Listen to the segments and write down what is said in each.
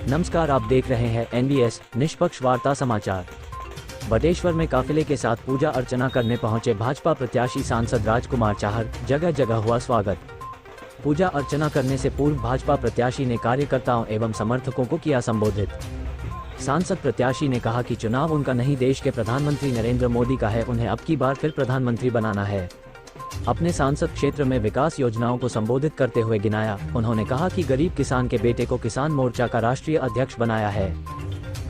नमस्कार, आप देख रहे हैं NBS निष्पक्ष वार्ता समाचार। बटेश्वर में काफिले के साथ पूजा अर्चना करने पहुंचे भाजपा प्रत्याशी सांसद राजकुमार चाहर, जगह जगह हुआ स्वागत। पूजा अर्चना करने से पूर्व भाजपा प्रत्याशी ने कार्यकर्ताओं एवं समर्थकों को किया संबोधित। सांसद प्रत्याशी ने कहा कि चुनाव उनका नहीं, देश के प्रधानमंत्री नरेंद्र मोदी का है, उन्हें अब की बार फिर प्रधानमंत्री बनाना है। अपने सांसद क्षेत्र में विकास योजनाओं को संबोधित करते हुए गिनाया। उन्होंने कहा कि गरीब किसान के बेटे को किसान मोर्चा का राष्ट्रीय अध्यक्ष बनाया है।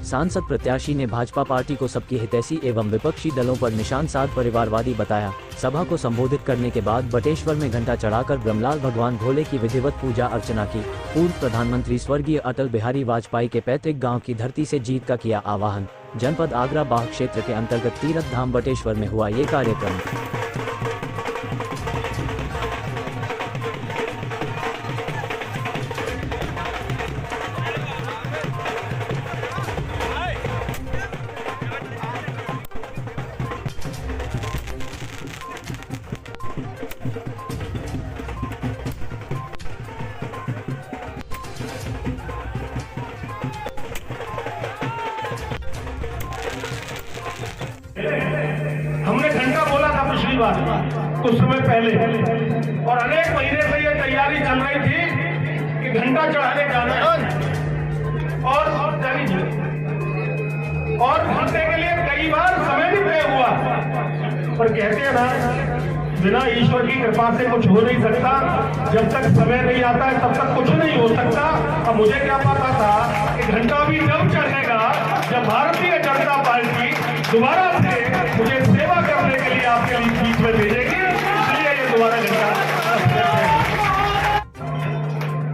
सांसद प्रत्याशी ने भाजपा पार्टी को सबकी हितैषी एवं विपक्षी दलों पर निशान साध परिवारवादी बताया। सभा को संबोधित करने के बाद बटेश्वर में घंटा चढ़ाकर ब्रह्मलाल भगवान भोले की विधिवत पूजा अर्चना की। पूर्व प्रधानमंत्री स्वर्गीय अटल बिहारी वाजपेयी के पैतृक गांव की धरती से जीत का किया आह्वान। जनपद आगरा बाह क्षेत्र के अंतर्गत तीरथ धाम बटेश्वर में हुआ ये कार्यक्रम। हमने घंटा बोला था पिछली बार कुछ समय पहले, और अनेक महीने से ये तैयारी चल रही थी कि घंटा चढ़ाने जाना है और घंटे के लिए कई बार समय भी तय हुआ, पर कहते हैं ना, बिना ईश्वर की कृपा से कुछ हो नहीं सकता। जब तक समय नहीं आता है तब तक कुछ नहीं हो सकता। अब मुझे क्या पता था कि घंटा भी जब चढ़ेगा जब भारतीय जनता पार्टी दोबारा से मुझे सेवा करने के लिए आपके बीच में भेजेगी, इसलिए ये दोबारा घंटा।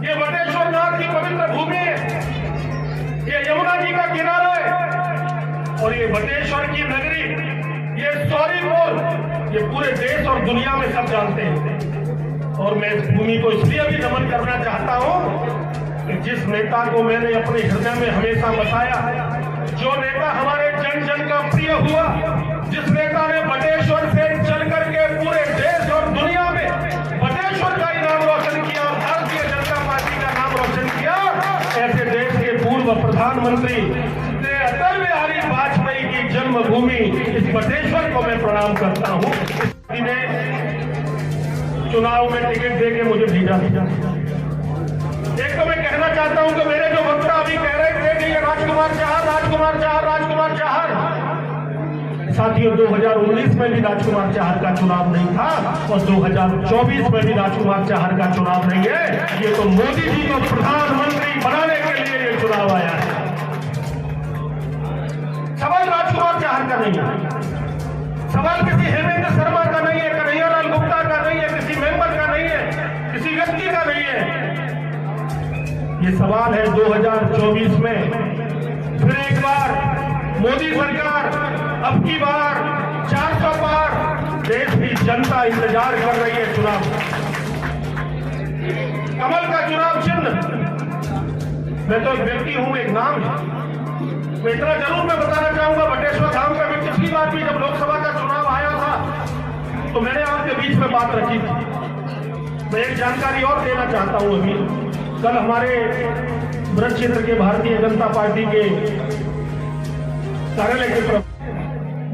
ये बटेश्वर नाथ की पवित्र भूमि है, ये यमुना जी का किनारा है, और ये बटेश्वर की नगरी, ये सौरीपुर, ये पूरे देश और दुनिया में सब जानते हैं। और मैं इस भूमि को इसलिए भी नमन करना चाहता हूं कि जिस नेता को मैंने अपने हृदय में हमेशा बसाया, जो नेता हमारे जन जन का प्रिय हुआ, जिस नेता ने बटेश्वर से चल करके पूरे देश और दुनिया में बटेश्वर का ही नाम रोशन किया, भारतीय जनता पार्टी का नाम रोशन किया, ऐसे देश के पूर्व प्रधानमंत्री अटल बिहारी वाजपेयी की जन्मभूमि इस बटेश्वर को मैं प्रणाम करता हूँ। चुनाव में टिकट देके मुझे भेजा। एक तो मैं कहना चाहता हूं कि मेरे जो वक्ता अभी कह रहे थे कि ये राजकुमार चाहर, राजकुमार चाहर, राजकुमार चाहर, साथियों 2019 में भी राजकुमार चाहर का चुनाव नहीं था और 2024 में भी राजकुमार चाहर का चुनाव नहीं है। ये तो मोदी जी को प्रधानमंत्री बनाने के लिए ये चुनाव आया है। सवाल राजकुमार चाहर का नहीं है, सवाल किसी हेमंत शर्मा का नहीं है, कन्हैयालाल गुप्ता का नहीं है, किसी मेंबर का नहीं है, किसी व्यक्ति का नहीं है। ये सवाल है 2024 में फिर एक बार मोदी सरकार, अब की बार 400 पार, देश की जनता इंतजार कर रही है चुनाव। कमल का चुनाव चिन्ह, मैं तो एक व्यक्ति हूं, एक नाम है। मैं इतना जरूर मैं बताना चाहूंगा, बटेश्वर धाम का भी पिछली बार भी जब लोकसभा का चुनाव आया था तो मैंने आपके बीच में बात रखी थी। मैं एक जानकारी और देना चाहता हूं। अभी कल हमारे ब्रज क्षेत्र के भारतीय जनता पार्टी के कार्यालय के तरफ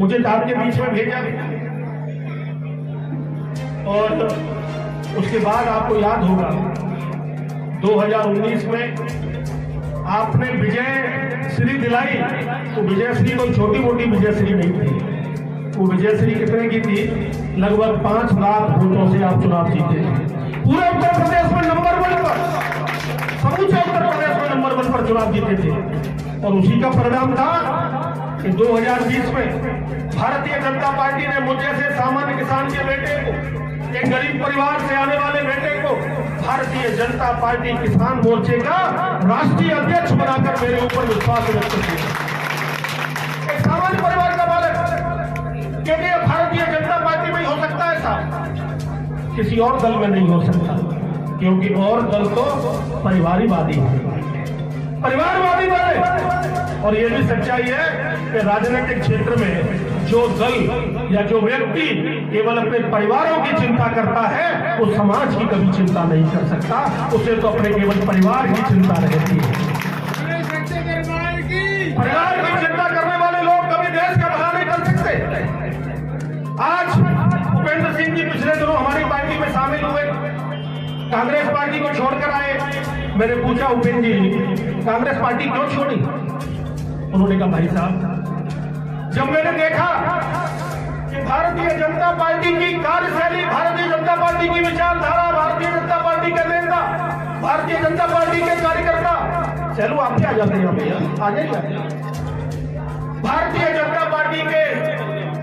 मुझे आपके बीच में भेजा, और उसके बाद आपको याद होगा 2019 में आपने विजय श्री दिलाई, तो विजय श्री कोई छोटी मोटी विजय श्री नहीं थी। वो विजय श्री कितने की थी? लगभग 5 लाख वोटों से आप चुनाव जीते थे। पूरे उत्तर प्रदेश में नंबर 1 पर, समूचे उत्तर प्रदेश में नंबर 1 पर चुनाव जीते थे। और उसी का परिणाम था कि 2020 में भारतीय जनता पार्टी ने मुझे से सामान्य किसान के बेटे को, एक गरीब परिवार से आने वाले बेटे को भारतीय जनता पार्टी किसान मोर्चे का राष्ट्रीय अध्यक्ष बनाकर मेरे ऊपर विश्वास व्यक्त किया। एक सामान्य परिवार का बालक, क्योंकि भारतीय जनता पार्टी में ही हो सकता है साहब, किसी और दल में नहीं हो सकता, क्योंकि और दल तो परिवारवादी है, परिवारवादी दल है। और ये भी सच्चाई है कि राजनीतिक क्षेत्र में जो दल या जो व्यक्ति केवल अपने परिवारों की चिंता करता है वो समाज की कभी चिंता नहीं कर सकता, उसे तो अपने केवल परिवार की चिंता रहती है। परिवार की चिंता करने वाले लोग कभी देश का भला नहीं कर सकते। आज भूपेंद्र सिंह जी पिछले दिनों हमारी पार्टी में शामिल हुए, कांग्रेस पार्टी को छोड़कर आए। मैंने पूछा उपेंद्र जी कांग्रेस पार्टी क्यों छोड़ी? उन्होंने कहा भाई साहब जब मैंने देखा कि भारतीय जनता पार्टी की कार्यशैली, भारतीय जनता पार्टी की विचारधारा, भारतीय जनता पार्टी के नेता, भारतीय जनता पार्टी के कार्यकर्ता, चलो आप क्या जाते हैं भैया, आ जाइए। भारतीय जनता पार्टी के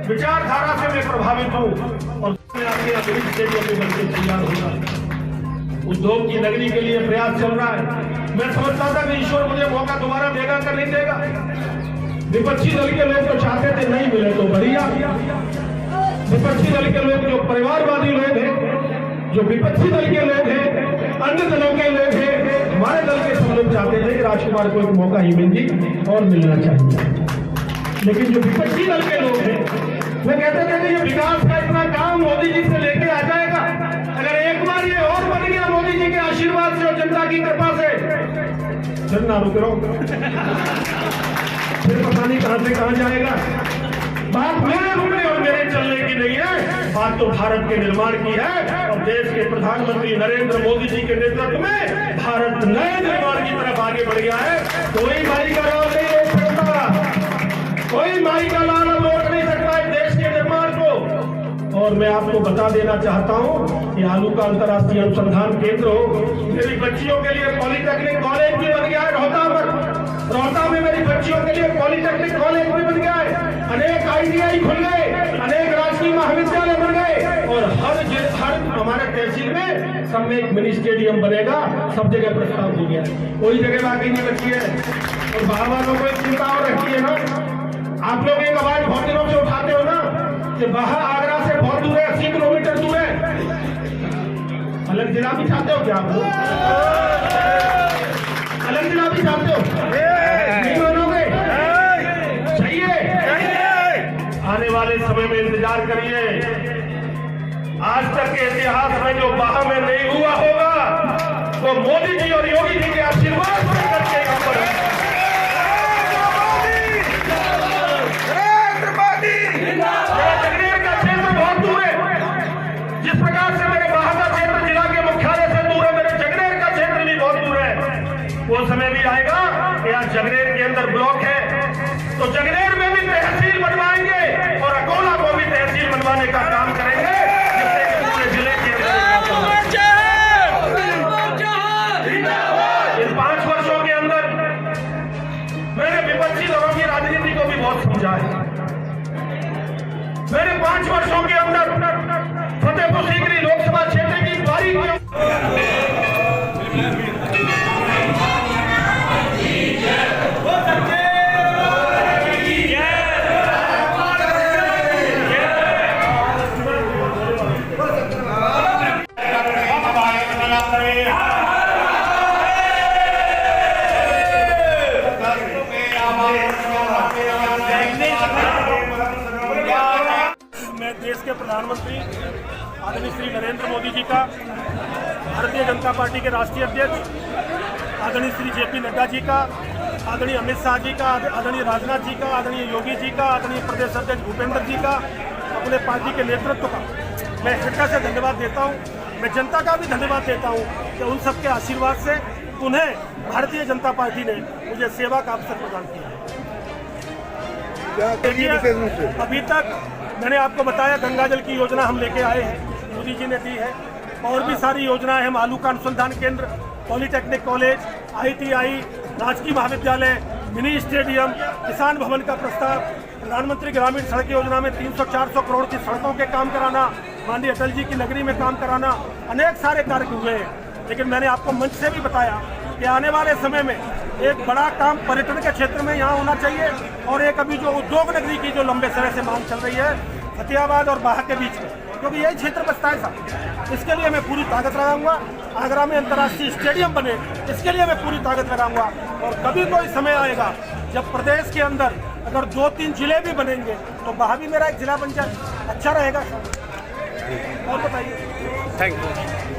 विचारधारा से मैं प्रभावित हूं और तैयार होगा। उद्योग की नगरी के लिए प्रयास चल रहा है। मैं समझता था कि ईश्वर मुझे मौका दोबारा देगा कि नहीं देगा। विपक्षी दल के लोग तो चाहते थे नहीं मिले तो बढ़िया। विपक्षी दल के लोग जो परिवारवादी लोग हैं, जो विपक्षी दल के लोग हैं, अन्य दलों के लोग हैं, हमारे दल के सब लोग चाहते थे कि राजकुमार को एक मौका ही मिल जाए और मिलना चाहिए। लेकिन जो विपक्षी दल के लोग हैं वे कहते थे कि ये विकास का इतना काम मोदी जी से लेके आ जाएगा, अगर एक बार ये और बन गया मोदी जी के आशीर्वाद से और जनता की कृपा से, फिर ना रुक रहा फिर पता नहीं कहां से कहां जाएगा। बात मेरे रुकने और मेरे चलने की नहीं है, बात तो भारत के निर्माण की है और देश के प्रधानमंत्री नरेंद्र मोदी जी के नेतृत्व में भारत नए निर्माण की तरफ आगे बढ़ गया है। कोई माई का लाल नहीं रोक सकता, कोई माई का लाल रोक नहीं सकता है देश के निर्माण को। और मैं आपको बता देना चाहता हूं कि आलू का अंतर्राष्ट्रीय अनुसंधान केंद्र हो, मेरी बच्चियों के लिए पॉलिटेक्निक कॉलेज भी बन गया है रोहता में मेरी बच्चियों के लिए पॉलिटेक्निक कॉलेज भी बन गया है, अनेक ITI खुल गए, अनेक राजकीय महाविद्यालय बन गए और हर हमारे तहसील में सब में एक मिनी स्टेडियम बनेगा। सब जगह प्रस्ताव हो गया है, कोई जगह बाकी नहीं बची है। और बाहर वालों को एक चिंता और रखी है ना, आप लोग एक आवाज बहुत दिनों से उठाते हो ना कि बाहर आगरा से बहुत दूर है, 80 किलोमीटर दूर है। अलग जिला भी चाहते हो क्या आप लोग? अलग जिला भी चाहते हो? नहीं मानोगे? चाहिए? आने वाले समय में इंतजार करिए। आज तक के इतिहास में जो बाह में नहीं हुआ होगा वो मोदी जी और योगी जी के आशीर्वाद से करके यहाँ पर जगनेर का क्षेत्र बहुत दूर है। जिस प्रकार से मेरे बाह का क्षेत्र जिला के मुख्यालय से दूर है, मेरे जगनेर का क्षेत्र भी बहुत दूर है। वो समय भी आएगा कि आज जगनेर के अंदर ब्लॉक है तो जगनेर में भी तहसील बनवाएंगे और अकोला को भी तहसील बनवाने का काम करेंगे, जिससे कि पूरे जिले के अंदर इन 5 वर्षों के अंदर मैंने विपक्षी दलों की राजनीति को भी बहुत समझा है। मैंने 5 वर्षों के अंदर फतेहपुर सीकरी लोकसभा क्षेत्र की बारीक देश के प्रधानमंत्री आदरणीय श्री नरेंद्र मोदी जी का, भारतीय जनता पार्टी के राष्ट्रीय अध्यक्ष आदरणीय श्री JP नड्डा जी का, आदरणीय अमित शाह जी का, आदरणीय राजनाथ जी का, आदरणीय योगी जी का, आदरणीय प्रदेश अध्यक्ष भूपेंद्र जी का, अपने पार्टी के नेतृत्व का मैं हृदय से धन्यवाद देता हूँ। मैं जनता का भी धन्यवाद देता हूँ कि उन सबके आशीर्वाद से उन्हें भारतीय जनता पार्टी ने मुझे सेवा का अवसर प्रदान किया। अभी तक मैंने आपको बताया गंगा जल की योजना हम लेके आए हैं, मोदी जी ने दी है। और भी सारी योजनाएं हम आलू का अनुसंधान केंद्र, पॉलिटेक्निक कॉलेज, ITI, राजकीय महाविद्यालय, मिनी स्टेडियम, किसान भवन का प्रस्ताव, प्रधानमंत्री ग्रामीण सड़क योजना में 300-400 करोड़ की सड़कों के काम कराना, माननीय अटल जी की नगरी में काम कराना, अनेक सारे कार्य हुए हैं। लेकिन मैंने आपको मंच से भी बताया कि आने वाले समय में एक बड़ा काम पर्यटन के क्षेत्र में यहाँ होना चाहिए और एक अभी जो उद्योग नगरी की जो लंबे समय से मांग चल रही है फतेहाबाद और बाह के बीच में, क्योंकि यही क्षेत्र बचता है साहब, इसके लिए मैं पूरी ताकत लगाऊंगा। आगरा में अंतर्राष्ट्रीय स्टेडियम बने, इसके लिए मैं पूरी ताकत लगाऊंगा। और कभी कोई समय आएगा जब प्रदेश के अंदर अगर 2-3 जिले भी बनेंगे तो बाह भी मेरा एक जिला बन जाए, अच्छा रहेगा। और बताइए। Thank you.